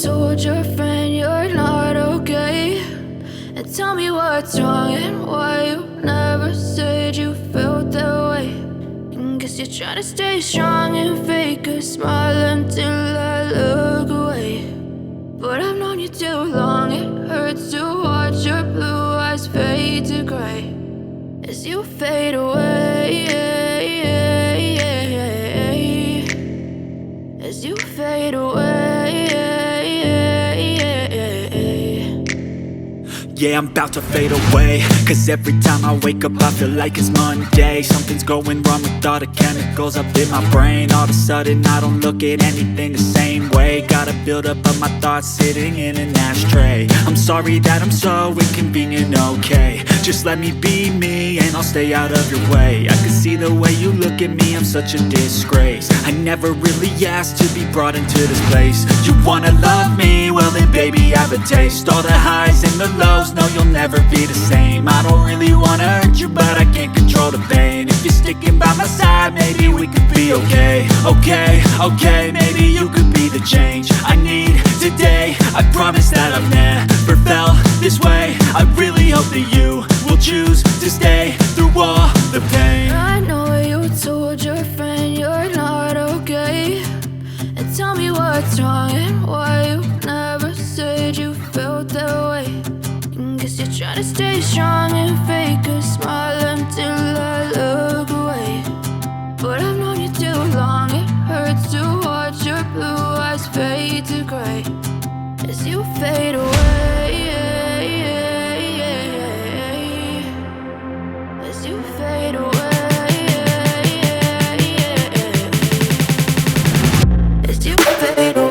told your friend you're not okay, and tell me what's wrong and why you never said you felt that way. And guess you're trying to stay strong and fake a smile until I look away. But I've known you too long, it hurts to watch your blue eyes fade to gray as you fade away, as you fade away. Yeah, I'm about to fade away, cause every time I wake up I feel like it's Monday. Something's going wrong with all the chemicals up in my brain. All of a sudden I don't look at anything the same way. Gotta build up of my thoughts sitting in an ashtray. I'm sorry that I'm so inconvenient, okay. Just let me be me and I'll stay out of your way. I can see the way you look at me, I'm such a disgrace. I never really asked to be brought into this place. You wanna love me? Well then baby I have a taste. All the highs and the lows, no you'll never be the same. I don't really wanna hurt you but I can't control the pain. If you're sticking by my side maybe we could be okay. Okay, maybe you could be the change I need today. I promise that I've never felt this way. I really hope that you will choose to stay through all the pain. I know you told your friend you're not okay, and tell me what's wrong and why you never said you felt that way. And guess you're trying to stay strong and fake a smile until I look away. But I've known you too long, it hurts to watch your blue eyes fade to gray as you fade away, as you fade away, as you fade away.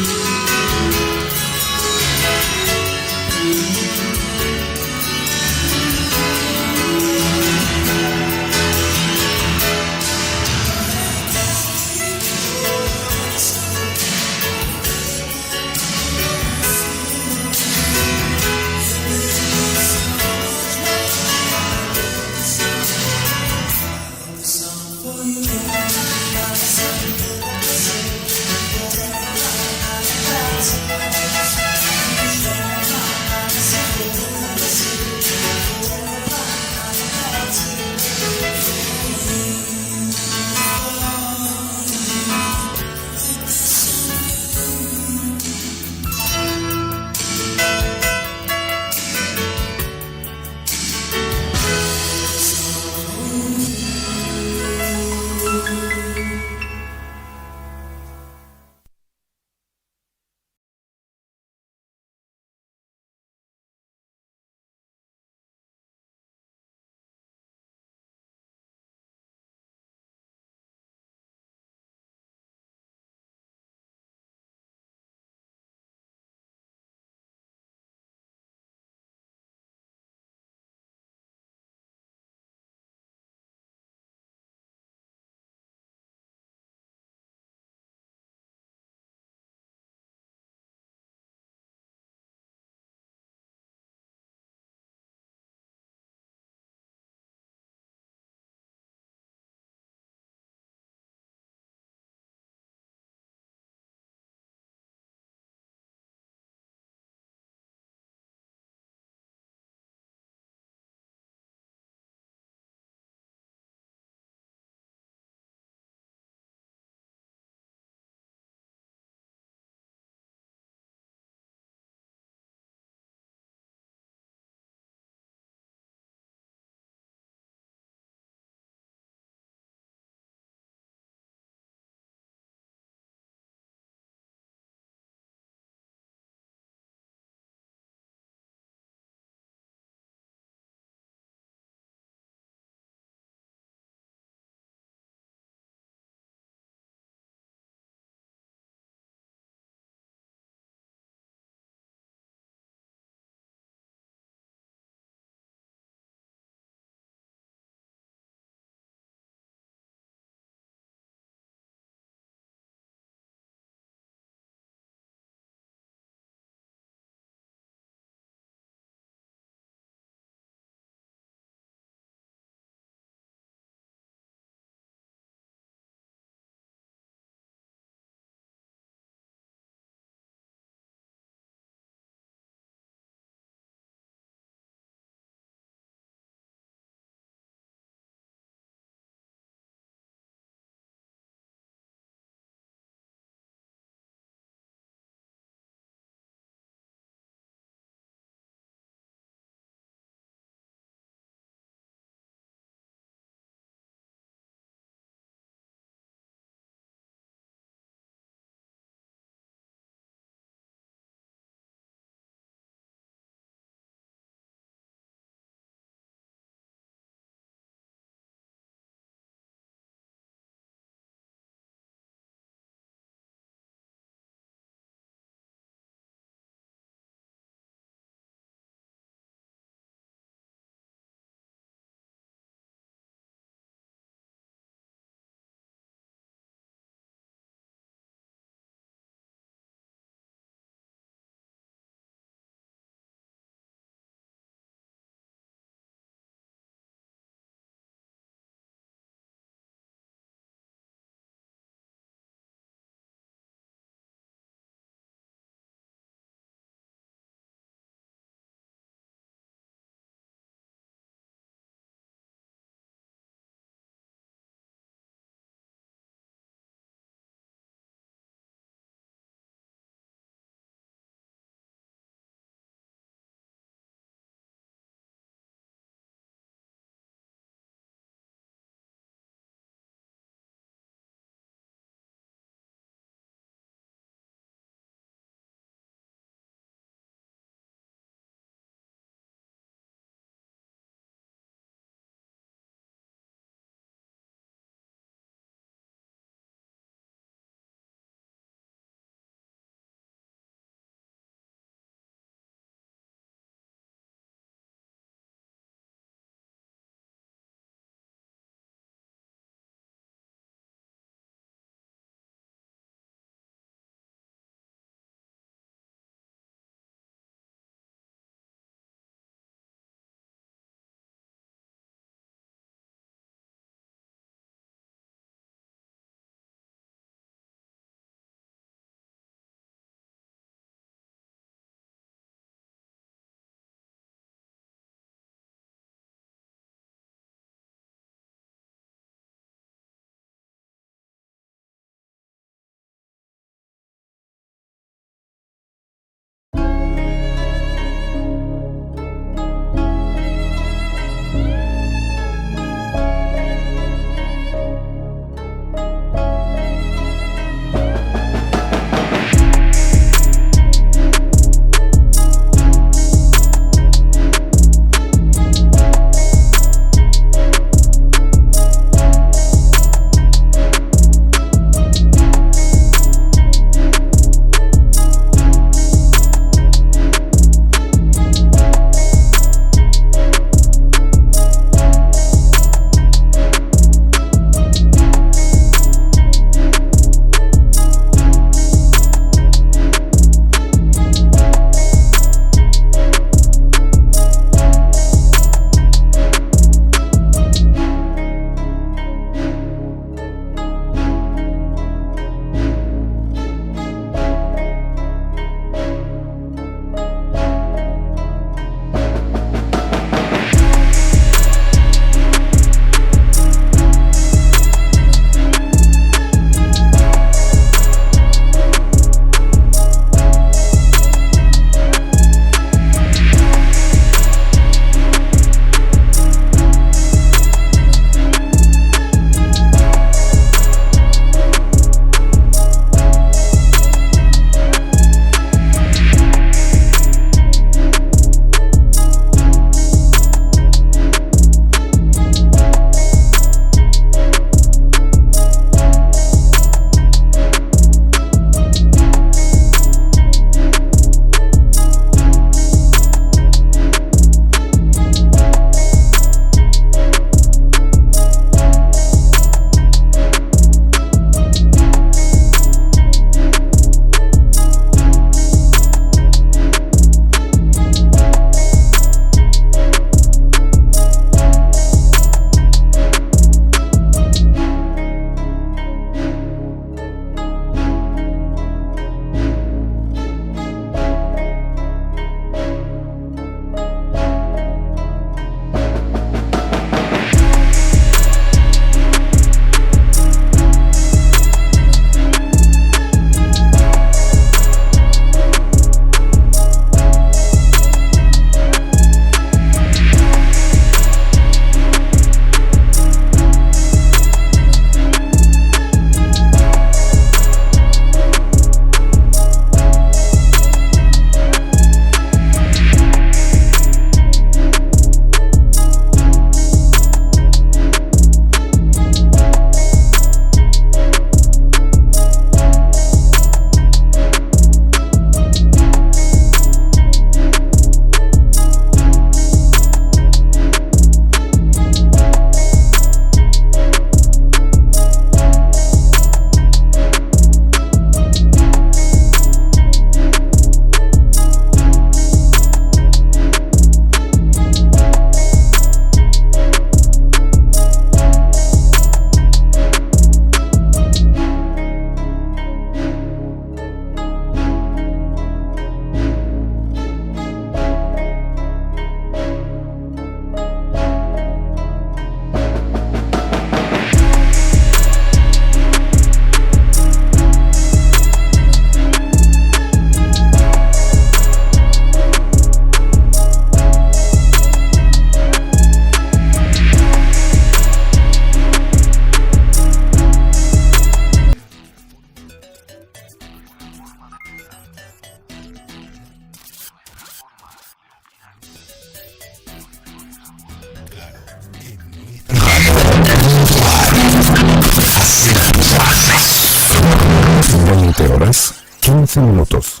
15 minutos.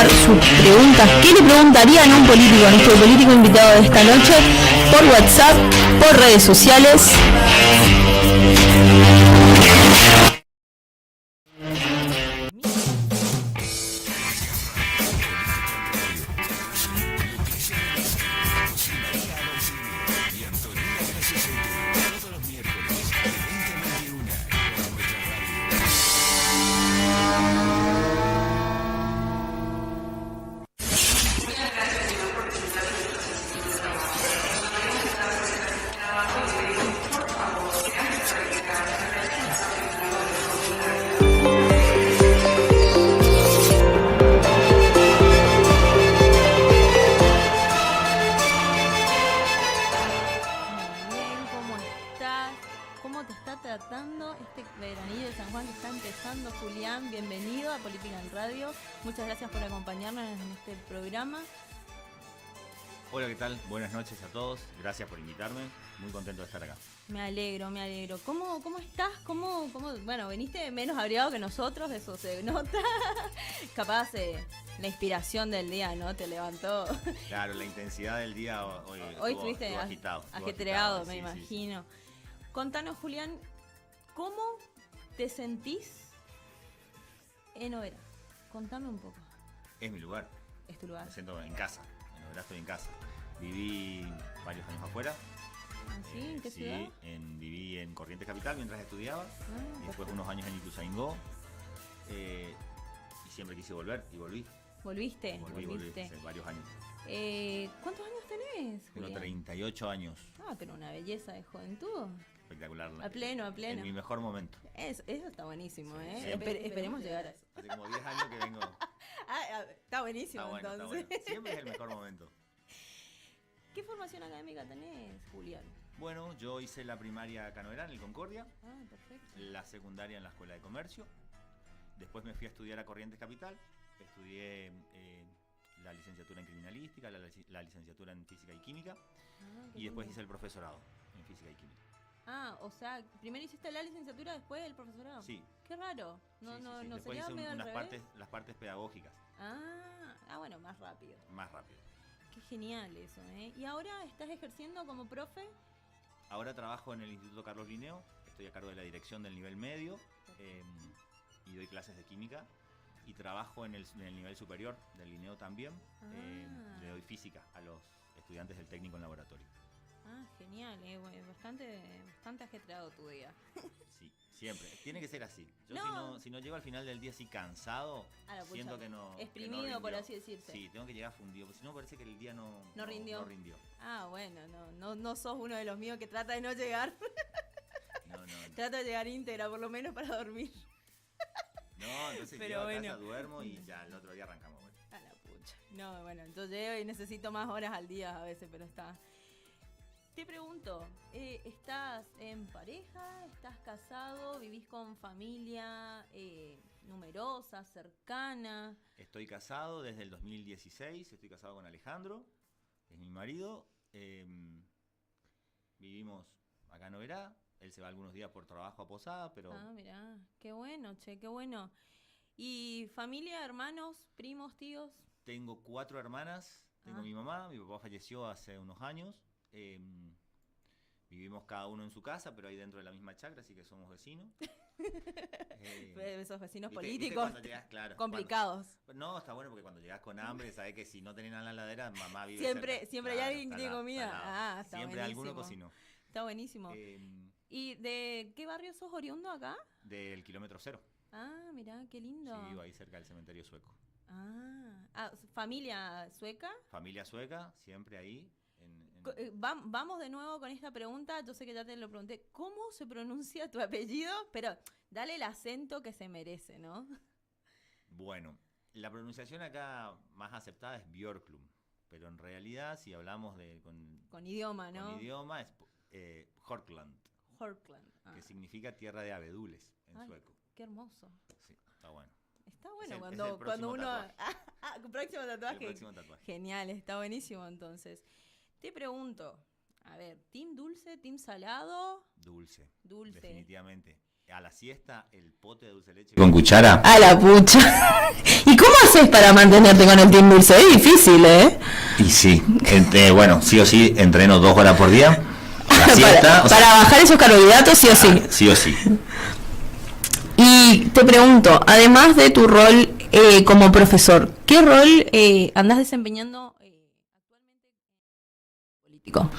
Sus preguntas, ¿qué le preguntarían a un político? Nuestro político invitado de esta noche, por WhatsApp, por redes sociales. Hola, ¿qué tal? Buenas noches a todos. Gracias por invitarme. Muy contento de estar acá. Me alegro. ¿Cómo estás? Bueno, viniste menos abrigado que nosotros, eso se nota. Capaz la inspiración del día, ¿no? Te levantó. Claro, la intensidad del día hoy estuviste ajetreado, me imagino. Sí. Contanos, Julián, ¿cómo te sentís en Oberá? Contame un poco. Es mi lugar. Es tu lugar. Me siento en casa. En Oberá estoy en casa. Viví varios años afuera. ¿Sí? ¿En qué ciudad? Viví en Corrientes Capital mientras estudiaba. Y después unos años en Ituzaingó. Y siempre quise volver y volví. ¿Volviste? Volví hace varios años. ¿Cuántos años tenés, Tengo Julián? 38 años. Pero una belleza de juventud. Espectacular. A pleno. En mi mejor momento. Eso está buenísimo, ¿eh? Sí, Esperemos llegar a eso. Hace como 10 años que vengo. Está buenísimo, Está bueno, entonces. Está bueno. Siempre es el mejor momento. ¿Qué formación académica tenés, Julián? Bueno, yo hice la primaria acá en Oberá, en el Concordia. Perfecto. La secundaria en la Escuela de Comercio. Después me fui a estudiar a Corrientes Capital. Estudié la licenciatura en Criminalística, la licenciatura en Física y Química. Y después hice el profesorado en Física y Química. O sea, primero hiciste la licenciatura, después el profesorado. Sí. Qué raro. No Después sería hice medio al revés. las partes pedagógicas. Bueno, más rápido. Más rápido. Qué genial eso, ¿eh? ¿Y ahora estás ejerciendo como profe? Ahora trabajo en el Instituto Carlos Linneo. Estoy a cargo de la dirección del nivel medio y doy clases de química. Y trabajo en el nivel superior del Linneo también. Le doy física a los estudiantes del técnico en laboratorio. Genial, bastante ajetreado tu día. Sí, siempre. Tiene que ser así. Yo si no llego al final del día así cansado, siento que no. Exprimido, que no por así decirse. Sí, tengo que llegar fundido, porque si no parece que el día no rindió. Bueno, no sos uno de los míos que trata de no llegar. No. Trata de llegar íntegra, por lo menos para dormir. No, entonces llego a casa, duermo y ya el otro día arrancamos. A la pucha. No, bueno, entonces llego y necesito más horas al día a veces, pero está. Te pregunto, ¿estás en pareja? ¿Estás casado? ¿Vivís con familia numerosa, cercana? Estoy casado desde el 2016, estoy casado con Alejandro, es mi marido. Vivimos acá en Oberá, él se va algunos días por trabajo a Posada, pero... Mirá, qué bueno, qué bueno. ¿Y familia, hermanos, primos, tíos? Tengo 4 hermanas, tengo mi mamá, mi papá falleció hace unos años. Vivimos cada uno en su casa, pero ahí dentro de la misma chacra, así que somos vecinos. Esos vecinos ¿Viste políticos cuando llegás, claro, complicados. no, está bueno porque cuando llegás con hambre, sabés que si no tenés nada en la heladera, mamá vive Siempre cerca. hay Claro, alguien que tiene comida. está al lado. Está Siempre buenísimo. alguno cocinó. Está buenísimo. ¿Y de qué barrio sos oriundo acá? Del kilómetro 0. Ah, mirá, qué lindo. Sí, vivo ahí cerca del cementerio sueco. ¿Familia sueca? Familia sueca, siempre ahí. Vamos de nuevo con esta pregunta. Yo sé que ya te lo pregunté. ¿Cómo se pronuncia tu apellido? Pero dale el acento que se merece, ¿no? Bueno, la pronunciación acá más aceptada es Björklund. Pero en realidad, si hablamos con idioma, ¿no? Con idioma es Horkland. Horkland. Que significa tierra de abedules en sueco. Qué hermoso. Sí, está bueno. Está bueno es el cuando uno... próximo tatuaje. próximo tatuaje. Genial, está buenísimo entonces. Te pregunto, a ver, ¿team dulce, team salado? Dulce. Dulce. Definitivamente. A la siesta, el pote de dulce de leche con cuchara. A la pucha. ¿Y cómo haces para mantenerte con el team dulce? Es difícil, ¿eh? Y sí, bueno, sí o sí, entreno 2 horas por día. A la siesta. para bajar esos carbohidratos, sí o sí. Sí o sí. Y te pregunto, además de tu rol como profesor, ¿qué rol andás desempeñando actualmente político?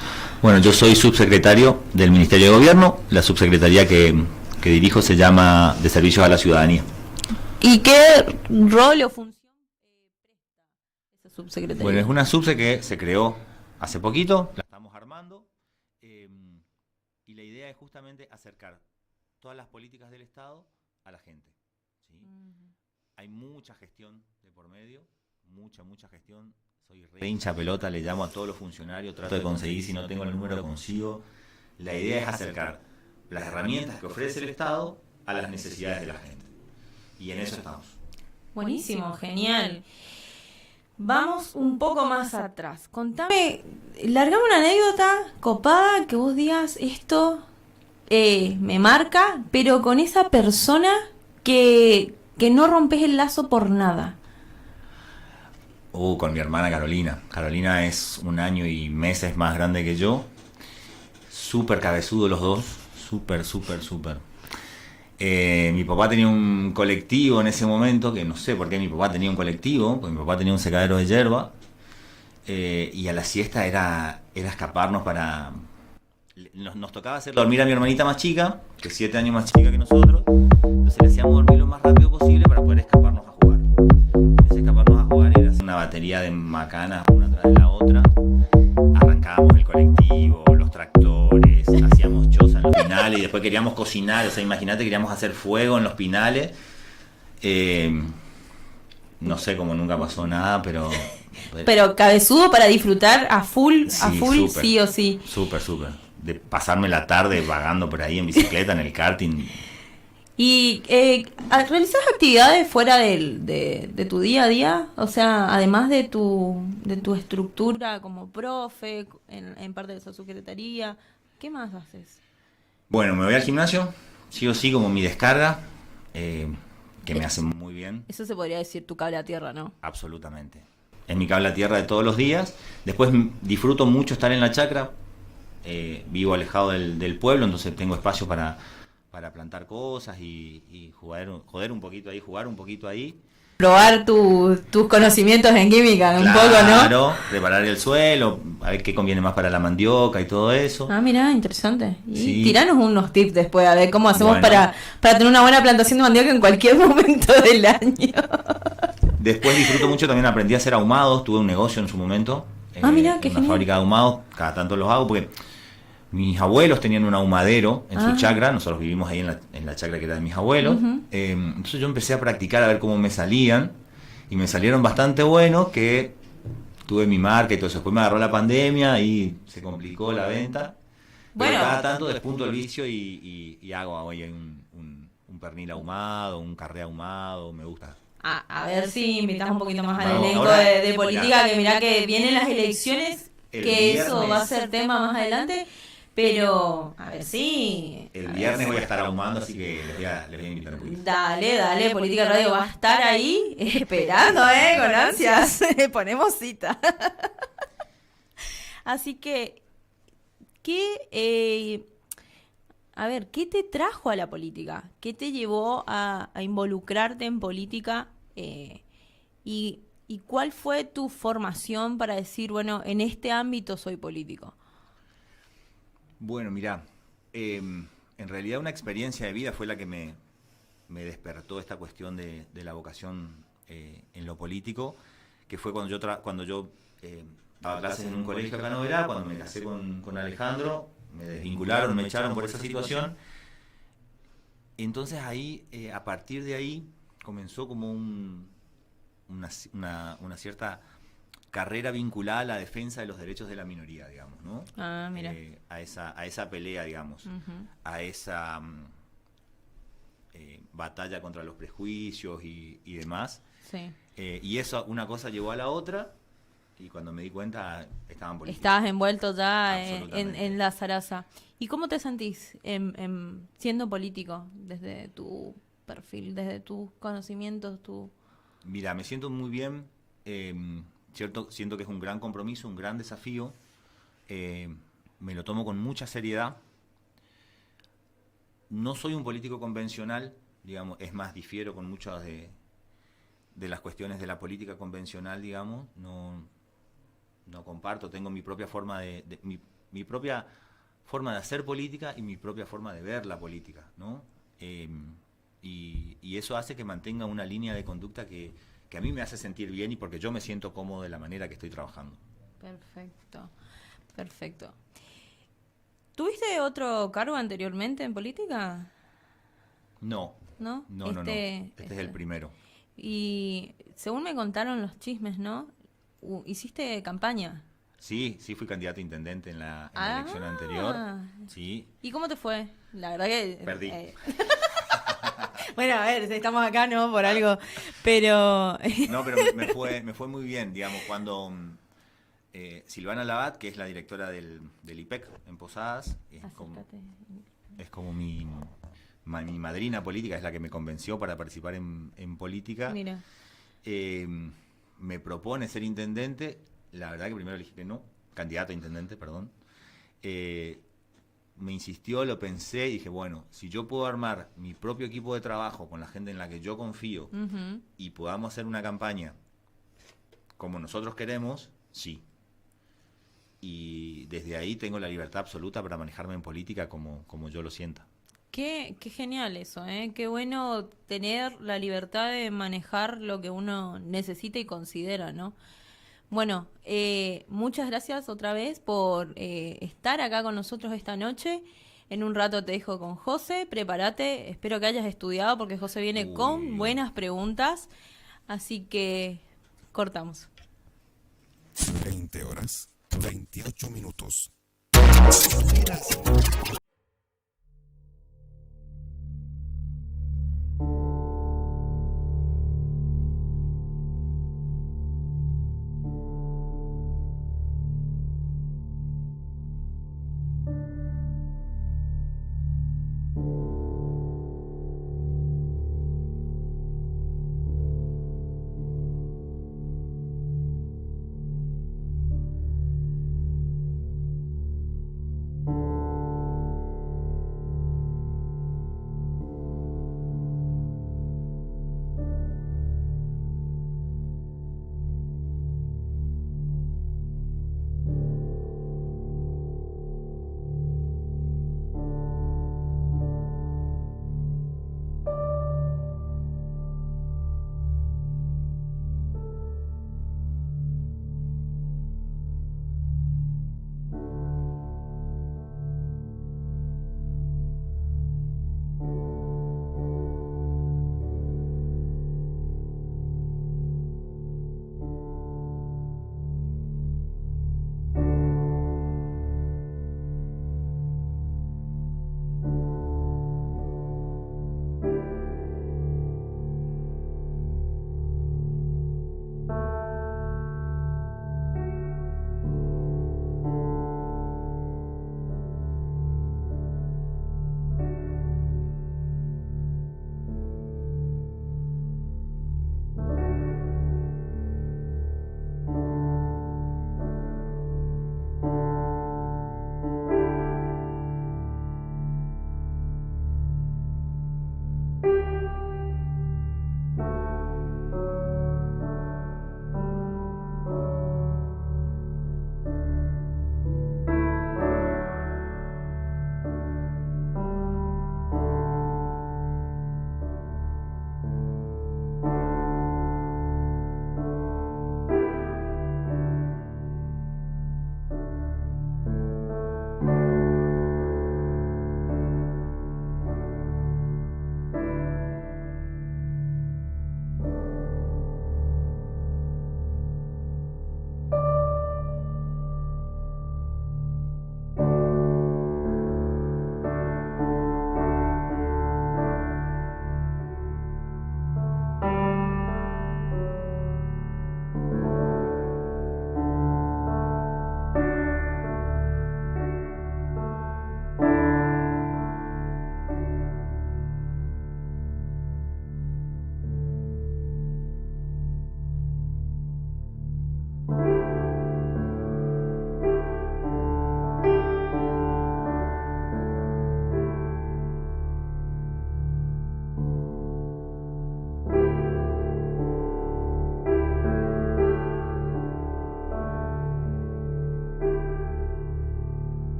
Bueno, yo soy subsecretario del Ministerio de Gobierno. La subsecretaría que dirijo se llama de Servicios a la Ciudadanía. ¿Y qué rol o función presta esa subsecretaría? Bueno, es una subse que se creó hace poquito, la estamos armando, y la idea es justamente acercar todas las políticas del Estado a la gente. ¿Sí? Hay mucha gestión de por medio, mucha gestión. Soy re hincha pelota, le llamo a todos los funcionarios, trato de conseguir, si no tengo el número consigo. La idea es acercar las herramientas que ofrece el Estado a las necesidades de la gente. Y en eso estamos. Buenísimo, genial. Vamos un poco más atrás. Contame, largame una anécdota copada que vos digas esto me marca, pero con esa persona que no rompes el lazo por nada. Con mi hermana Carolina. Carolina es 1 año y meses más grande que yo. Súper cabezudos los dos. Súper. Mi papá tenía un colectivo en ese momento, que no sé por qué mi papá tenía un colectivo, porque mi papá tenía un secadero de yerba, y a la siesta era escaparnos para... Nos tocaba hacer dormir a mi hermanita más chica, que es 7 años más chica que nosotros, entonces le hacíamos dormir lo más rápido posible para poder escaparnos a jugar. Ese escaparnos a jugar era una batería de macanas una tras de la otra, arrancábamos el colectivo, los tractores, hacíamos choza en los pinales y después queríamos cocinar, o sea, imagínate, queríamos hacer fuego en los pinales. No sé cómo nunca pasó nada, pero cabezudo para disfrutar a full, super, sí o sí. Súper. De pasarme la tarde vagando por ahí en bicicleta, en el karting. ¿Y realizas actividades fuera de tu día a día? O sea, además de tu estructura como profe, en parte de esa subsecretaría, ¿qué más haces? Bueno, me voy al gimnasio, sí o sí, como mi descarga, que me hace muy bien. Eso se podría decir tu cable a tierra, ¿no? Absolutamente. Es mi cable a tierra de todos los días. Después disfruto mucho estar en la chacra. Vivo alejado del pueblo, entonces tengo espacio para plantar cosas y joder un poquito ahí. Probar tus conocimientos en química, claro, un poco, ¿no? Claro, preparar el suelo, a ver qué conviene más para la mandioca y todo eso. Ah, mirá, interesante. Y sí. Tiranos unos tips después, a ver cómo hacemos Bueno, para tener una buena plantación de mandioca en cualquier momento del año. Después disfruto mucho, también aprendí a hacer ahumados, tuve un negocio en su momento. Mirá, qué una genial. Fábrica de ahumados, cada tanto los hago porque mis abuelos tenían un ahumadero en su chacra, nosotros vivimos ahí en la chacra que era de mis abuelos. Entonces yo empecé a practicar a ver cómo me salían y me salieron bastante buenos, que tuve mi marca y todo eso. Después me agarró la pandemia y se complicó la venta. Bueno, pero cada tanto despunto el vicio y hago hoy un pernil ahumado, un carré ahumado, me gusta. A ver si invitas un poquito más al Vamos, elenco ahora, de política, que mirá que vienen las elecciones, que eso va a ser tema más adelante, pero a ver si... El viernes voy a estar ahumando, así que les voy a invitar un poquito. Dale, Política Radio va a estar ahí esperando, con ansias. Ponemos cita. Así que A ver, ¿qué te trajo a la política? ¿Qué te llevó a involucrarte en política? ¿Y cuál fue tu formación para decir, bueno, en este ámbito soy político? Bueno, mirá, en realidad una experiencia de vida fue la que me despertó esta cuestión de la vocación en lo político, que fue cuando yo daba clases en un colegio acá en Oberá, cuando me casé con Alejandro, me desvincularon, me echaron por esa situación. Entonces ahí, a partir de ahí, comenzó como una cierta carrera vinculada a la defensa de los derechos de la minoría, digamos, ¿no? Ah, mira. A esa pelea, digamos, a esa batalla contra los prejuicios y demás. Sí. Y eso, una cosa llevó a la otra, y cuando me di cuenta, estaban políticos. Estabas envuelto ya Absolutamente. en la zaraza. ¿Y cómo te sentís siendo político desde tu perfil, desde tus conocimientos, Mira, me siento muy bien, siento que es un gran compromiso, un gran desafío, me lo tomo con mucha seriedad. No soy un político convencional, digamos, es más, difiero con muchas de las cuestiones de la política convencional, digamos, no comparto, tengo mi propia forma mi propia forma de hacer política y mi propia forma de ver la política, ¿no? Y eso hace que mantenga una línea de conducta que a mí me hace sentir bien y porque yo me siento cómodo de la manera que estoy trabajando. Perfecto, perfecto. ¿Tuviste otro cargo anteriormente en política? No. ¿No? No. Este es el primero. Y según me contaron los chismes, ¿no? ¿Hiciste campaña? Sí, fui candidato a intendente en la elección anterior. Sí. ¿Y cómo te fue? La verdad que... Perdí. Bueno, a ver, estamos acá, ¿no? Por algo, pero... No, pero me fue muy bien, digamos, cuando Silvana Labat, que es la directora del IPEC en Posadas, es como mi madrina política, es la que me convenció para participar en política. Mira. Me propone ser intendente, la verdad que primero le dije que no, candidato a intendente, perdón. Me insistió, lo pensé y dije, bueno, si yo puedo armar mi propio equipo de trabajo con la gente en la que yo confío y podamos hacer una campaña como nosotros queremos, sí. Y desde ahí tengo la libertad absoluta para manejarme en política como yo lo sienta. Qué genial eso, ¿eh? Qué bueno tener la libertad de manejar lo que uno necesita y considera, ¿no? Bueno, muchas gracias otra vez por estar acá con nosotros esta noche. En un rato te dejo con José, prepárate, espero que hayas estudiado porque José viene con buenas preguntas, así que cortamos. 20 horas, 28 minutos.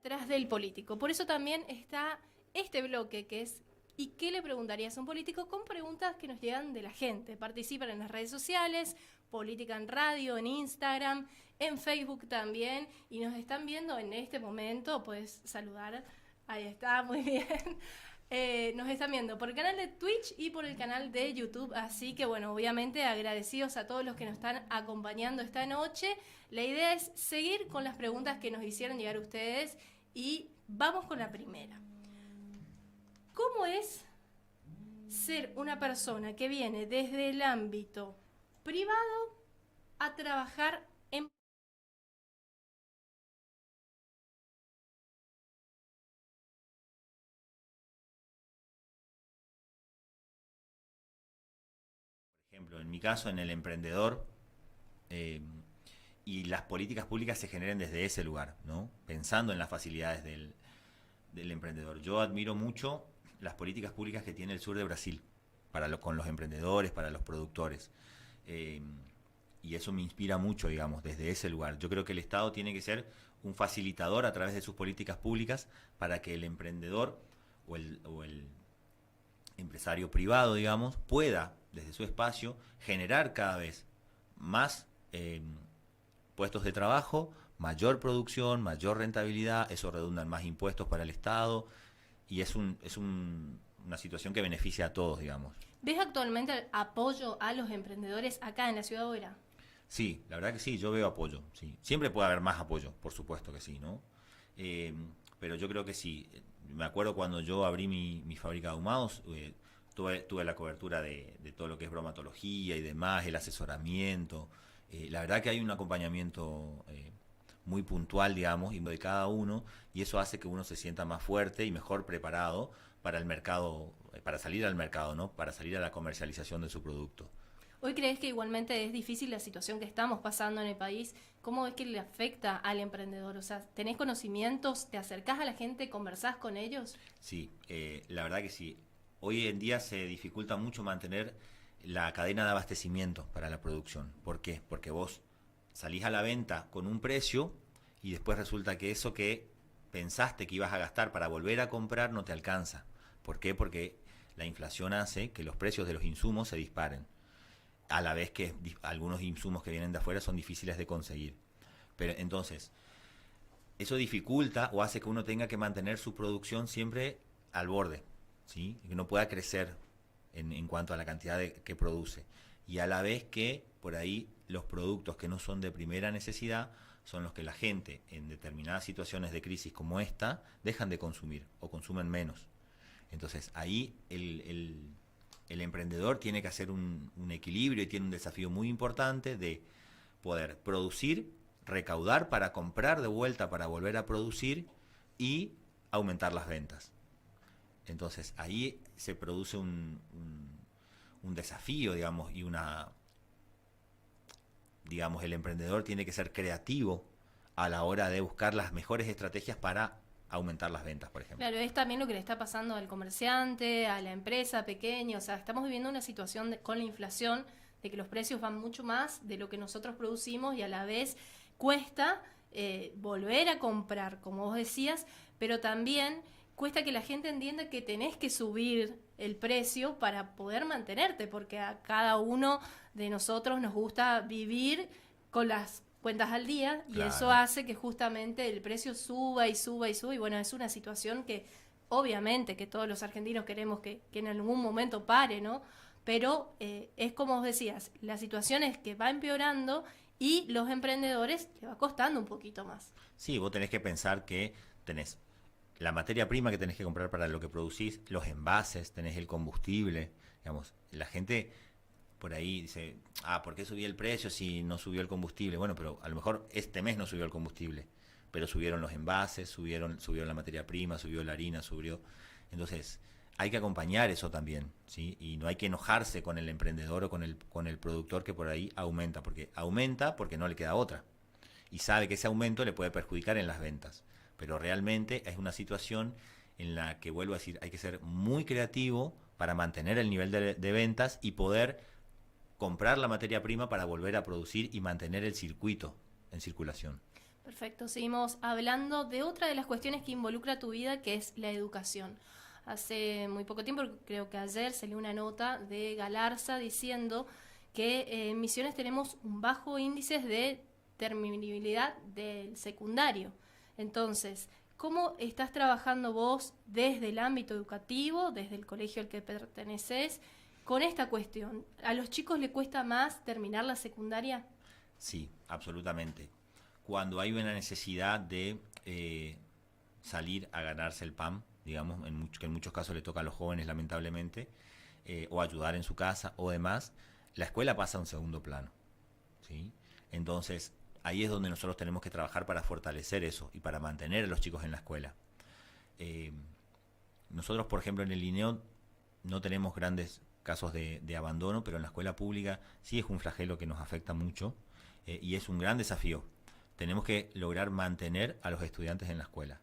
Tras del político. Por eso también está este bloque que es ¿y qué le preguntarías a un político? Con preguntas que nos llegan de la gente. Participan en las redes sociales, Política en Radio, en Instagram, en Facebook también, y nos están viendo en este momento. Puedes saludar, ahí está, muy bien. Nos están viendo por el canal de Twitch y por el canal de YouTube, así que bueno, obviamente agradecidos a todos los que nos están acompañando esta noche. La idea es seguir con las preguntas que nos hicieron llegar ustedes y vamos con la primera. ¿Cómo es ser una persona que viene desde el ámbito privado a trabajar en... Por ejemplo, en mi caso, en el emprendedor, y las políticas públicas se generen desde ese lugar, ¿no? Pensando en las facilidades del emprendedor. Yo admiro mucho las políticas públicas que tiene el sur de Brasil con los emprendedores, para los productores. Y eso me inspira mucho, digamos, desde ese lugar. Yo creo que el Estado tiene que ser un facilitador a través de sus políticas públicas para que el emprendedor o el empresario privado, digamos, pueda, desde su espacio, generar cada vez más puestos de trabajo, mayor producción, mayor rentabilidad. Eso redunda en más impuestos para el Estado y es una situación que beneficia a todos, digamos. ¿Ves actualmente el apoyo a los emprendedores acá en la ciudad de Oberá? Sí, la verdad que sí, yo veo apoyo, sí. Siempre puede haber más apoyo, por supuesto que sí, ¿no? Pero yo creo que sí. Me acuerdo cuando yo abrí mi fábrica de ahumados, tuve la cobertura de todo lo que es bromatología y demás, el asesoramiento. La verdad que hay un acompañamiento muy puntual, digamos, y de cada uno, y eso hace que uno se sienta más fuerte y mejor preparado para el mercado, para salir al mercado, ¿no? Para salir a la comercialización de su producto. ¿Hoy crees que igualmente es difícil la situación que estamos pasando en el país? ¿Cómo es que le afecta al emprendedor? O sea, ¿tenés conocimientos? ¿Te acercás a la gente? ¿Conversás con ellos? Sí, la verdad que sí. Hoy en día se dificulta mucho mantener la cadena de abastecimiento para la producción. ¿Por qué? Porque vos salís a la venta con un precio y después resulta que eso que pensaste que ibas a gastar para volver a comprar no te alcanza. ¿Por qué? Porque la inflación hace que los precios de los insumos se disparen, a la vez que algunos insumos que vienen de afuera son difíciles de conseguir. Pero entonces, eso dificulta o hace que uno tenga que mantener su producción siempre al borde, ¿sí? Que no pueda crecer en cuanto a la cantidad que produce. Y a la vez que por ahí los productos que no son de primera necesidad son los que la gente en determinadas situaciones de crisis como esta dejan de consumir o consumen menos. Entonces ahí el emprendedor tiene que hacer un equilibrio y tiene un desafío muy importante de poder producir, recaudar para comprar de vuelta, para volver a producir y aumentar las ventas. Entonces ahí se produce un desafío, digamos, y el emprendedor tiene que ser creativo a la hora de buscar las mejores estrategias para aumentar las ventas, por ejemplo. Claro, es también lo que le está pasando al comerciante, a la empresa pequeña. O sea, estamos viviendo una situación con la inflación de que los precios van mucho más de lo que nosotros producimos y a la vez cuesta volver a comprar, como vos decías, pero también cuesta que la gente entienda que tenés que subir el precio para poder mantenerte, porque a cada uno de nosotros nos gusta vivir con las cuentas al día y Claro. eso hace que justamente el precio suba y suba y suba y bueno, es una situación que obviamente que todos los argentinos queremos que en algún momento pare, ¿no? Pero es como vos decías, la situación es que va empeorando y los emprendedores le va costando un poquito más. Sí, vos tenés que pensar que tenés la materia prima que tenés que comprar para lo que producís, los envases, tenés el combustible, digamos, la gente por ahí dice, ¿por qué subí el precio si no subió el combustible? Bueno, pero a lo mejor este mes no subió el combustible, pero subieron los envases, subieron la materia prima, subió la harina, subió. Entonces, hay que acompañar eso también, ¿sí? Y no hay que enojarse con el emprendedor o con el productor que por ahí aumenta porque no le queda otra. Y sabe que ese aumento le puede perjudicar en las ventas. Pero realmente es una situación en la que, vuelvo a decir, hay que ser muy creativo para mantener el nivel de ventas y poder comprar la materia prima para volver a producir y mantener el circuito en circulación. Perfecto, seguimos hablando de otra de las cuestiones que involucra tu vida, que es la educación. Hace muy poco tiempo, creo que ayer, salió una nota de Galarza diciendo que en Misiones tenemos un bajo índice de terminabilidad del secundario. Entonces, ¿cómo estás trabajando vos desde el ámbito educativo, desde el colegio al que perteneces, con esta cuestión? ¿A los chicos les cuesta más terminar la secundaria? Sí, absolutamente. Cuando hay una necesidad de salir a ganarse el pan, digamos, que en muchos casos le toca a los jóvenes lamentablemente, o ayudar en su casa o demás, la escuela pasa a un segundo plano, ¿sí? Entonces, ahí es donde nosotros tenemos que trabajar para fortalecer eso y para mantener a los chicos en la escuela. Nosotros, por ejemplo, en el Linneo no tenemos grandes casos de abandono, pero en la escuela pública sí es un flagelo que nos afecta mucho y es un gran desafío. Tenemos que lograr mantener a los estudiantes en la escuela.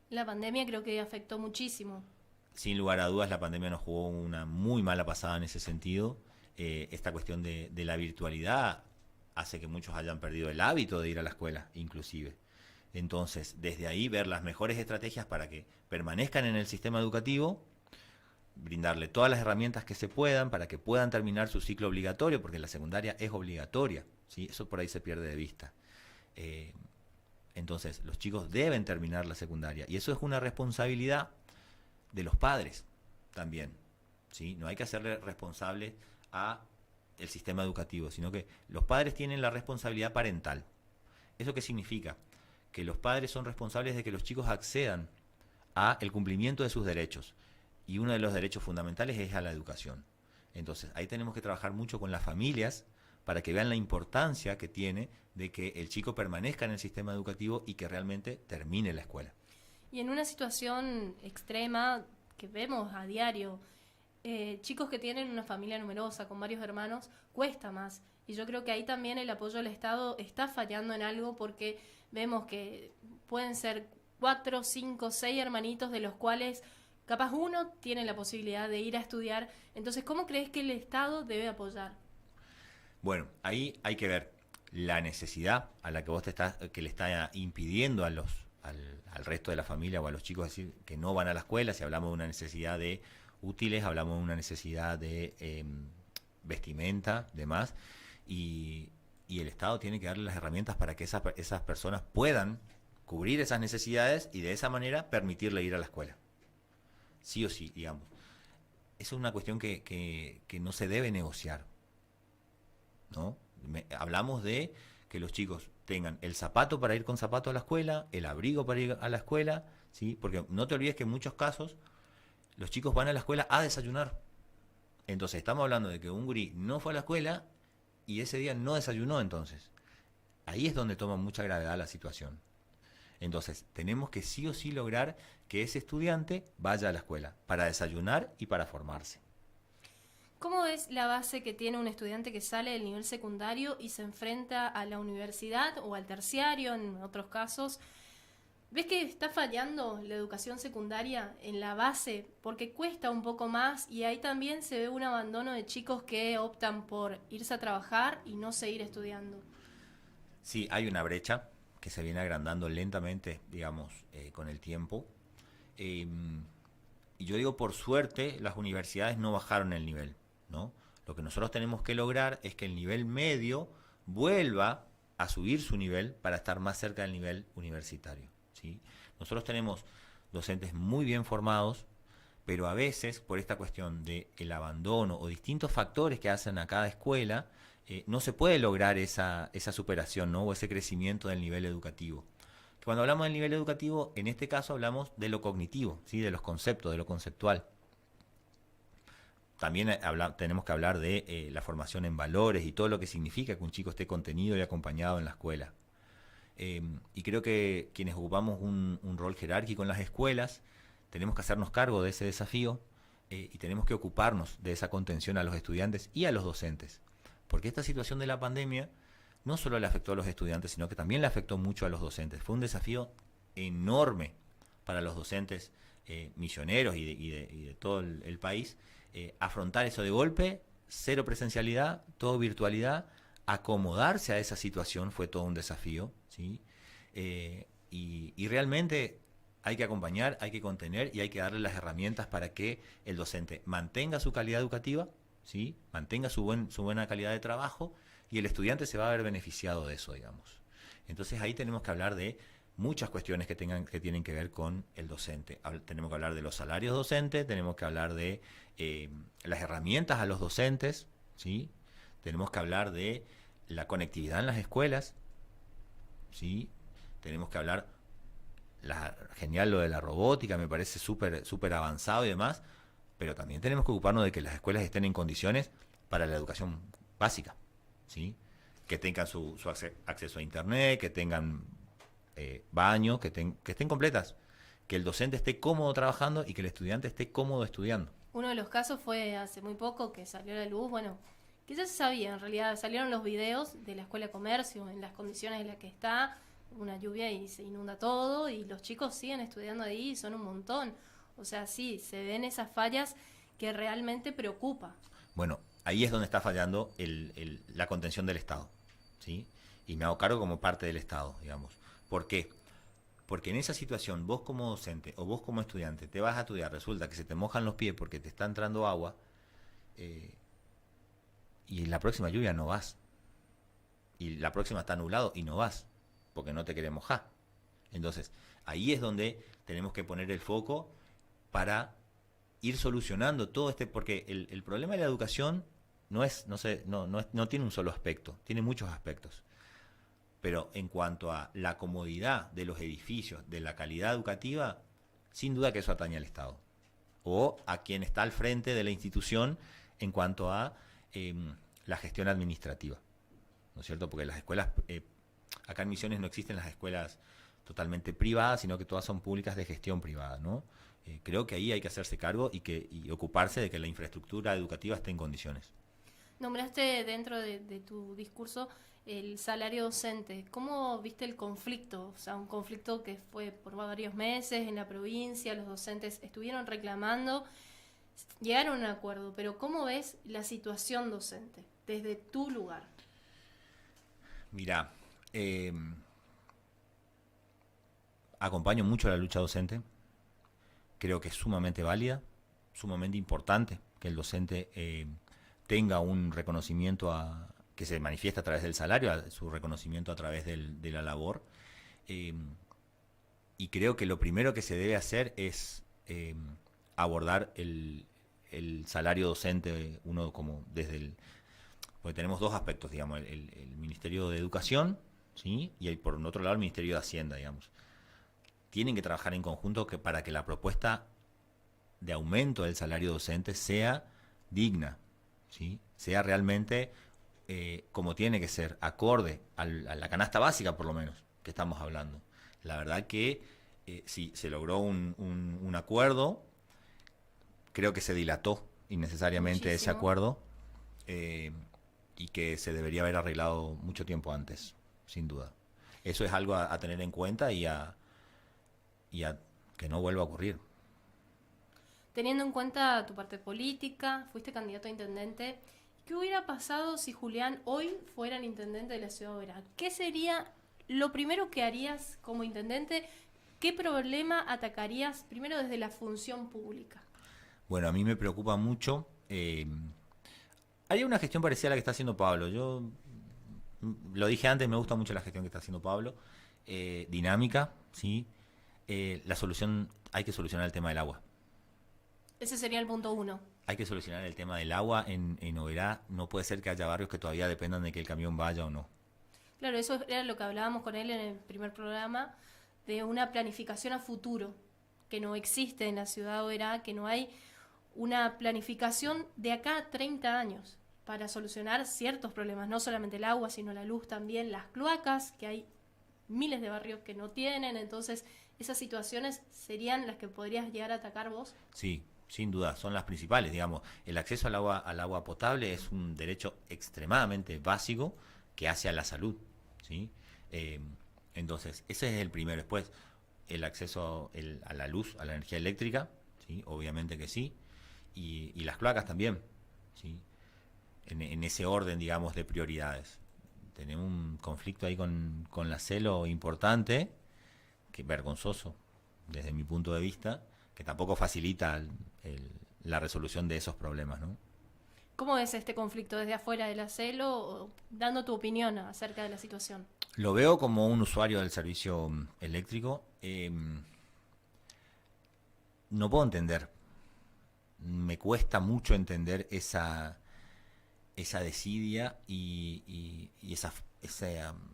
La pandemia creo que afectó muchísimo. Sin lugar a dudas, la pandemia nos jugó una muy mala pasada en ese sentido. Esta cuestión de la virtualidad hace que muchos hayan perdido el hábito de ir a la escuela, inclusive. Entonces, desde ahí ver las mejores estrategias para que permanezcan en el sistema educativo, brindarle todas las herramientas que se puedan para que puedan terminar su ciclo obligatorio, porque la secundaria es obligatoria, ¿sí? Eso por ahí se pierde de vista. Entonces, los chicos deben terminar la secundaria y eso es una responsabilidad de los padres también, ¿sí? No hay que hacerle responsable a el sistema educativo, sino que los padres tienen la responsabilidad parental. ¿Eso qué significa? Que los padres son responsables de que los chicos accedan a el cumplimiento de sus derechos y uno de los derechos fundamentales es a la educación. Entonces, ahí tenemos que trabajar mucho con las familias para que vean la importancia que tiene de que el chico permanezca en el sistema educativo y que realmente termine la escuela. Y en una situación extrema que vemos a diario, chicos que tienen una familia numerosa con varios hermanos, cuesta más. Y yo creo que ahí también el apoyo del Estado está fallando en algo porque vemos que pueden ser 4, 5, 6 hermanitos de los cuales capaz uno tiene la posibilidad de ir a estudiar. Entonces, ¿cómo crees que el Estado debe apoyar? Bueno, ahí hay que ver la necesidad a la que vos que le está impidiendo al resto de la familia o a los chicos decir que no van a la escuela. Si hablamos de una necesidad de útiles, hablamos de una necesidad de vestimenta, demás, y el Estado tiene que darle las herramientas para que esas personas puedan cubrir esas necesidades y de esa manera permitirle ir a la escuela. Sí o sí, digamos. Esa es una cuestión que no se debe negociar, ¿no? Hablamos de que los chicos tengan el zapato para ir con zapato a la escuela, el abrigo para ir a la escuela, ¿sí? Porque no te olvides que en muchos casos los chicos van a la escuela a desayunar. Entonces estamos hablando de que un gurí no fue a la escuela y ese día no desayunó. Entonces ahí es donde toma mucha gravedad la situación. Entonces tenemos que sí o sí lograr que ese estudiante vaya a la escuela para desayunar y para formarse. ¿Cómo es la base que tiene un estudiante que sale del nivel secundario y se enfrenta a la universidad o al terciario en otros casos? ¿Ves que está fallando la educación secundaria en la base? Porque cuesta un poco más y ahí también se ve un abandono de chicos que optan por irse a trabajar y no seguir estudiando. Sí, hay una brecha que se viene agrandando lentamente, digamos, con el tiempo. Y yo digo, por suerte, las universidades no bajaron el nivel, ¿no? Lo que nosotros tenemos que lograr es que el nivel medio vuelva a subir su nivel para estar más cerca del nivel universitario, ¿sí? Nosotros tenemos docentes muy bien formados, pero a veces, por esta cuestión del abandono o distintos factores que hacen a cada escuela, no se puede lograr esa superación, ¿no? O ese crecimiento del nivel educativo. Cuando hablamos del nivel educativo, en este caso hablamos de lo cognitivo, ¿sí? De los conceptos, de lo conceptual. También tenemos que hablar de la formación en valores y todo lo que significa que un chico esté contenido y acompañado en la escuela. Y creo que quienes ocupamos un rol jerárquico en las escuelas, tenemos que hacernos cargo de ese desafío y tenemos que ocuparnos de esa contención a los estudiantes y a los docentes. Porque esta situación de la pandemia no solo le afectó a los estudiantes, sino que también le afectó mucho a los docentes. Fue un desafío enorme para los docentes misioneros y de todo el país, afrontar eso de golpe, cero presencialidad, todo virtualidad, acomodarse a esa situación fue todo un desafío, ¿sí? Y realmente hay que acompañar, hay que contener y hay que darle las herramientas para que el docente mantenga su calidad educativa, ¿sí? Mantenga su buena calidad de trabajo, y el estudiante se va a ver beneficiado de eso, digamos. Entonces ahí tenemos que hablar de muchas cuestiones que tienen que ver con el docente. Tenemos que hablar de los salarios docentes, tenemos que hablar de las herramientas a los docentes, ¿sí? Tenemos que hablar de la conectividad en las escuelas, ¿sí? Tenemos que hablar, genial lo de la robótica, me parece súper avanzado y demás, pero también tenemos que ocuparnos de que las escuelas estén en condiciones para la educación básica, ¿sí? Que tengan su acceso a internet, que tengan baño, que estén completas, que el docente esté cómodo trabajando y que el estudiante esté cómodo estudiando. Uno de los casos fue hace muy poco que salió a la luz, bueno, que ya se sabía, en realidad salieron los videos de la Escuela de Comercio en las condiciones en las que está, una lluvia y se inunda todo, y los chicos siguen estudiando ahí y son un montón. O sea, sí, se ven esas fallas que realmente preocupa. Bueno, ahí es donde está fallando la contención del Estado, ¿sí? Y me hago cargo como parte del Estado, digamos. ¿Por qué? Porque en esa situación, vos como docente o vos como estudiante te vas a estudiar, resulta que se te mojan los pies porque te está entrando agua, y en la próxima lluvia no vas. Y la próxima está nublado y no vas, porque no te querés mojar. Entonces, ahí es donde tenemos que poner el foco para ir solucionando todo porque el problema de la educación no tiene un solo aspecto, tiene muchos aspectos. Pero en cuanto a la comodidad de los edificios, de la calidad educativa, sin duda que eso atañe al Estado o a quien está al frente de la institución en cuanto a la gestión administrativa, ¿no es cierto? Porque las escuelas, acá en Misiones no existen las escuelas totalmente privadas, sino que todas son públicas de gestión privada, ¿no? Creo que ahí hay que hacerse cargo y ocuparse de que la infraestructura educativa esté en condiciones. Nombraste dentro de tu discurso el salario docente. ¿Cómo viste el conflicto? O sea, un conflicto que fue por varios meses en la provincia, los docentes estuvieron reclamando, llegaron a un acuerdo, pero ¿cómo ves la situación docente desde tu lugar? Mira, acompaño mucho la lucha docente. Creo que es sumamente válida, sumamente importante que el docente tenga un reconocimiento que se manifiesta a través del salario, su reconocimiento a través de la labor. Y creo que lo primero que se debe hacer es abordar el salario docente, porque tenemos dos aspectos, digamos, el Ministerio de Educación, ¿sí? Y por otro lado el Ministerio de Hacienda, digamos. Tienen que trabajar en conjunto para que la propuesta de aumento del salario docente sea digna, ¿sí? Sea realmente como tiene que ser, acorde a la canasta básica, por lo menos, que estamos hablando. La verdad que sí, se logró un acuerdo, creo que se dilató innecesariamente Muchísimo. ese acuerdo, y que se debería haber arreglado mucho tiempo antes, sin duda. Eso es algo a tener en cuenta y a que no vuelva a ocurrir. Teniendo en cuenta tu parte política, fuiste candidato a intendente, ¿qué hubiera pasado si Julián hoy fuera el intendente de la ciudad de Oberá? ¿Qué sería lo primero que harías como intendente? ¿Qué problema atacarías primero desde la función pública? Bueno, a mí me preocupa mucho. Haría una gestión parecida a la que está haciendo Pablo. Yo lo dije antes, me gusta mucho la gestión que está haciendo Pablo. Dinámica, ¿sí? Hay que solucionar el tema del agua. Ese sería el punto 1. Hay que solucionar el tema del agua en Oberá. No puede ser que haya barrios que todavía dependan de que el camión vaya o no. Claro, eso era lo que hablábamos con él en el primer programa, de una planificación a futuro, que no existe en la ciudad de Oberá, que no hay una planificación de acá a 30 años para solucionar ciertos problemas, no solamente el agua, sino la luz también, las cloacas, que hay miles de barrios que no tienen, entonces esas situaciones serían las que podrías llegar a atacar vos. Sí, sin duda, son las principales, digamos. El acceso al agua potable es un derecho extremadamente básico que hace a la salud, ¿sí? Entonces, ese es el primero. Después, el acceso a la luz, a la energía eléctrica, ¿sí? Obviamente que sí. Y las cloacas también, ¿sí? En ese orden, digamos, de prioridades. tenemos un conflicto ahí con la Celo importante, que es vergonzoso desde mi punto de vista, que tampoco facilita la resolución de esos problemas, ¿no? ¿Cómo es este conflicto desde afuera de la Celo, o dando tu opinión acerca de la situación? Lo veo como un usuario del servicio eléctrico. No puedo entender. Me cuesta mucho entender esa desidia y esa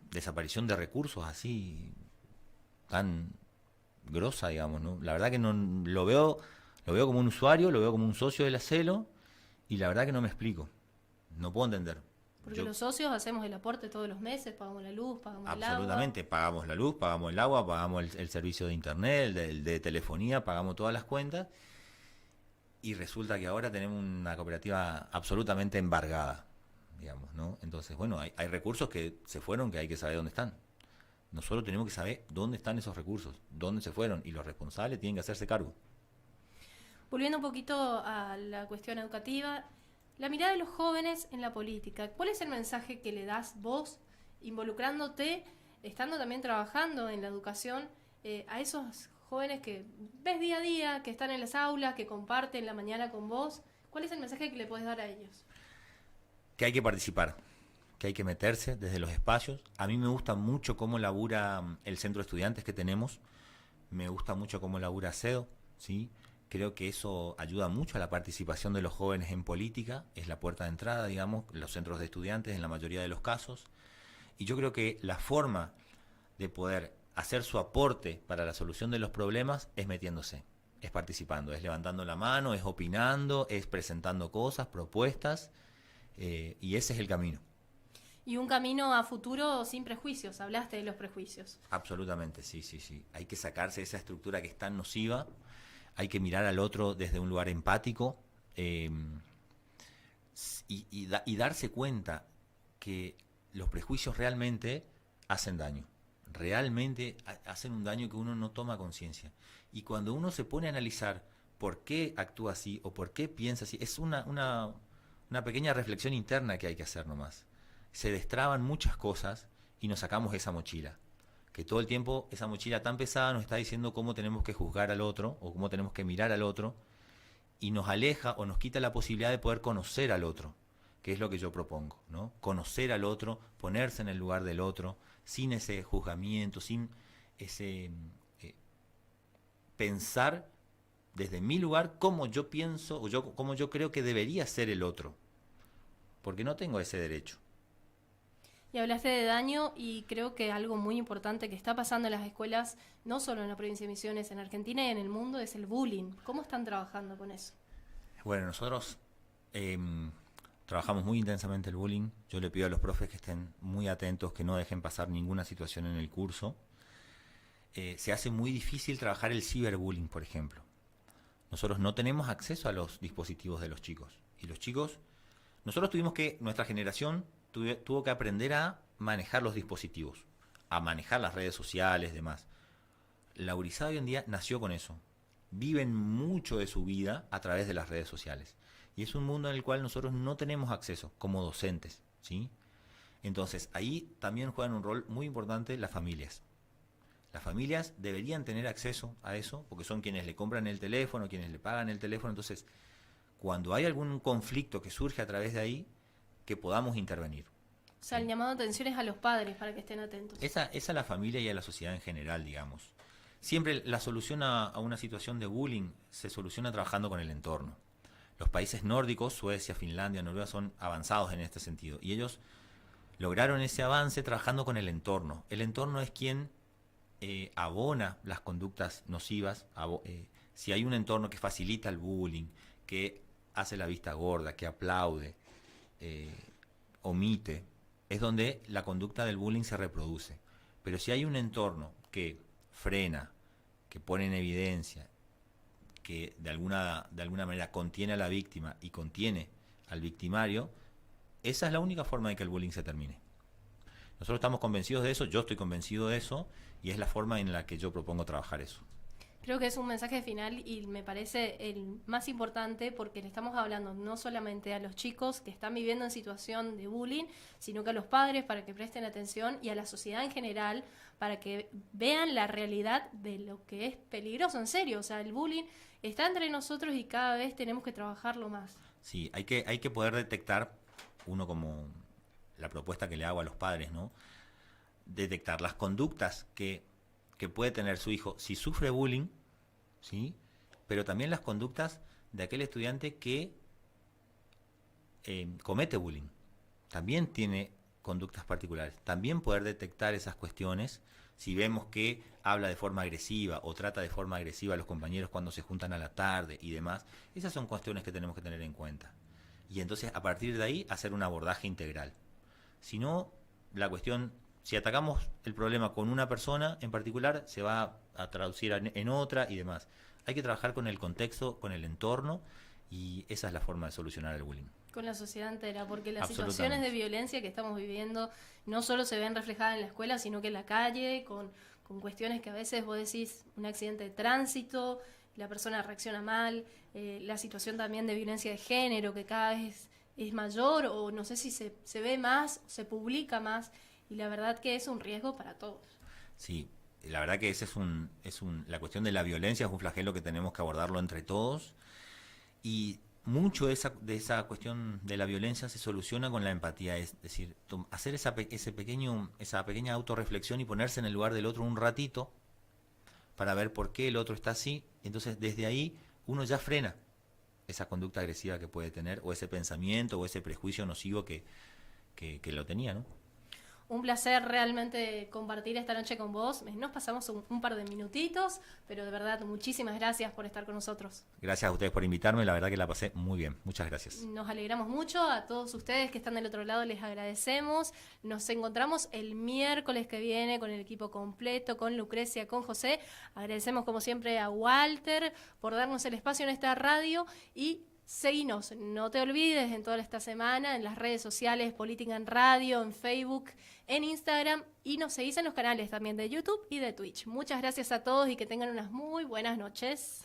desaparición de recursos así tan grosa, digamos, ¿no? La verdad que no lo veo como un usuario, lo veo como un socio de la Celo, y la verdad que no me explico. No puedo entender. Porque los socios hacemos el aporte todos los meses, pagamos la luz, pagamos el agua. Absolutamente, pagamos la luz, pagamos el agua, pagamos el servicio de internet, el de telefonía, pagamos todas las cuentas, y resulta que ahora tenemos una cooperativa absolutamente embargada, digamos, ¿no? Entonces, bueno, hay recursos que se fueron, que hay que saber dónde están. Nosotros tenemos que saber dónde están esos recursos, dónde se fueron, y los responsables tienen que hacerse cargo. Volviendo un poquito a la cuestión educativa, la mirada de los jóvenes en la política. ¿Cuál es el mensaje que le das vos, involucrándote, estando también trabajando en la educación, a esos jóvenes que ves día a día, que están en las aulas, que comparten la mañana con vos? ¿Cuál es el mensaje que le puedes dar a ellos? Que hay que participar, que hay que meterse desde los espacios. A mí me gusta mucho cómo labura el centro de estudiantes que tenemos, me gusta mucho cómo labura CEDO, ¿sí? Creo que eso ayuda mucho a la participación de los jóvenes en política, es la puerta de entrada, digamos, los centros de estudiantes en la mayoría de los casos. Y yo creo que la forma de poder hacer su aporte para la solución de los problemas es metiéndose, es participando, es levantando la mano, es opinando, es presentando cosas, propuestas, y ese es el camino. Y un camino a futuro sin prejuicios, hablaste de los prejuicios. Absolutamente, sí. Hay que sacarse esa estructura que es tan nociva. Hay que mirar al otro desde un lugar empático, y darse cuenta que los prejuicios realmente hacen daño. Realmente hacen un daño que uno no toma conciencia. Y cuando uno se pone a analizar por qué actúa así o por qué piensa así, es una pequeña reflexión interna que hay que hacer nomás. Se destraban muchas cosas y nos sacamos esa mochila. Que todo el tiempo esa mochila tan pesada nos está diciendo cómo tenemos que juzgar al otro o cómo tenemos que mirar al otro, y nos aleja o nos quita la posibilidad de poder conocer al otro, que es lo que yo propongo, ¿no? Conocer al otro, ponerse en el lugar del otro, sin ese juzgamiento, sin ese pensar desde mi lugar cómo yo pienso o cómo yo creo que debería ser el otro, porque no tengo ese derecho. Y hablaste de daño, y creo que algo muy importante que está pasando en las escuelas, no solo en la provincia de Misiones, en Argentina y en el mundo, es el bullying. ¿Cómo están trabajando con eso? Bueno, nosotros trabajamos muy intensamente el bullying. Yo le pido a los profes que estén muy atentos, que no dejen pasar ninguna situación en el curso. Se hace muy difícil trabajar el ciberbullying, por ejemplo. Nosotros no tenemos acceso a los dispositivos de los chicos. Y los chicos, nuestra generación tuvo que aprender a manejar los dispositivos, a manejar las redes sociales, demás. La gurizada hoy en día nació con eso. Viven mucho de su vida a través de las redes sociales. Y es un mundo en el cual nosotros no tenemos acceso como docentes, ¿sí? Entonces, ahí también juegan un rol muy importante las familias. Las familias deberían tener acceso a eso, porque son quienes le compran el teléfono, quienes le pagan el teléfono. Entonces, cuando hay algún conflicto que surge a través de ahí, que podamos intervenir. O sea, el llamado de atención es a los padres para que estén atentos. Esa a la familia y a la sociedad en general, digamos. Siempre la solución a una situación de bullying se soluciona trabajando con el entorno. Los países nórdicos, Suecia, Finlandia, Noruega, son avanzados en este sentido. Y ellos lograron ese avance trabajando con el entorno. El entorno es quien abona las conductas nocivas. Si hay un entorno que facilita el bullying, que hace la vista gorda, que aplaude, omite, es donde la conducta del bullying se reproduce. Pero si hay un entorno que frena, que pone en evidencia, que de alguna manera contiene a la víctima y contiene al victimario, esa es la única forma de que el bullying se termine. Nosotros estamos convencidos de eso, yo estoy convencido de eso, y es la forma en la que yo propongo trabajar eso. Creo que es un mensaje final y me parece el más importante porque le estamos hablando no solamente a los chicos que están viviendo en situación de bullying, sino que a los padres para que presten atención y a la sociedad en general para que vean la realidad de lo que es peligroso, en serio. O sea, el bullying está entre nosotros y cada vez tenemos que trabajarlo más. Sí, hay que poder detectar, uno como la propuesta que le hago a los padres, ¿no? Detectar las conductas que puede tener su hijo si sufre bullying, ¿sí? Pero también las conductas de aquel estudiante que comete bullying. También tiene conductas particulares. También poder detectar esas cuestiones si vemos que habla de forma agresiva o trata de forma agresiva a los compañeros cuando se juntan a la tarde y demás. Esas son cuestiones que tenemos que tener en cuenta. Y entonces a partir de ahí hacer un abordaje integral. Si no, la cuestión... Si atacamos el problema con una persona en particular, se va a traducir en otra y demás. Hay que trabajar con el contexto, con el entorno, y esa es la forma de solucionar el bullying. Con la sociedad entera, porque las situaciones de violencia que estamos viviendo no solo se ven reflejadas en la escuela, sino que en la calle, con cuestiones que a veces vos decís, un accidente de tránsito, la persona reacciona mal, la situación también de violencia de género, que cada vez es mayor, o no sé si se ve más, se publica más, y la verdad que es un riesgo para todos. Sí, la verdad que ese la cuestión de la violencia es un flagelo que tenemos que abordarlo entre todos, y mucho de esa cuestión de la violencia se soluciona con la empatía, es decir, hacer esa pequeña autorreflexión y ponerse en el lugar del otro un ratito para ver por qué el otro está así. Entonces desde ahí uno ya frena esa conducta agresiva que puede tener, o ese pensamiento o ese prejuicio nocivo que lo tenía, ¿no? Un placer realmente compartir esta noche con vos. Nos pasamos un par de minutitos, pero de verdad, muchísimas gracias por estar con nosotros. Gracias a ustedes por invitarme, la verdad que la pasé muy bien. Muchas gracias. Nos alegramos mucho, a todos ustedes que están del otro lado les agradecemos. Nos encontramos el miércoles que viene con el equipo completo, con Lucrecia, con José. Agradecemos como siempre a Walter por darnos el espacio en esta radio y seguinos, no te olvides en toda esta semana en las redes sociales, Política en Radio, en Facebook, en Instagram, y nos seguís en los canales también de YouTube y de Twitch. Muchas gracias a todos y que tengan unas muy buenas noches.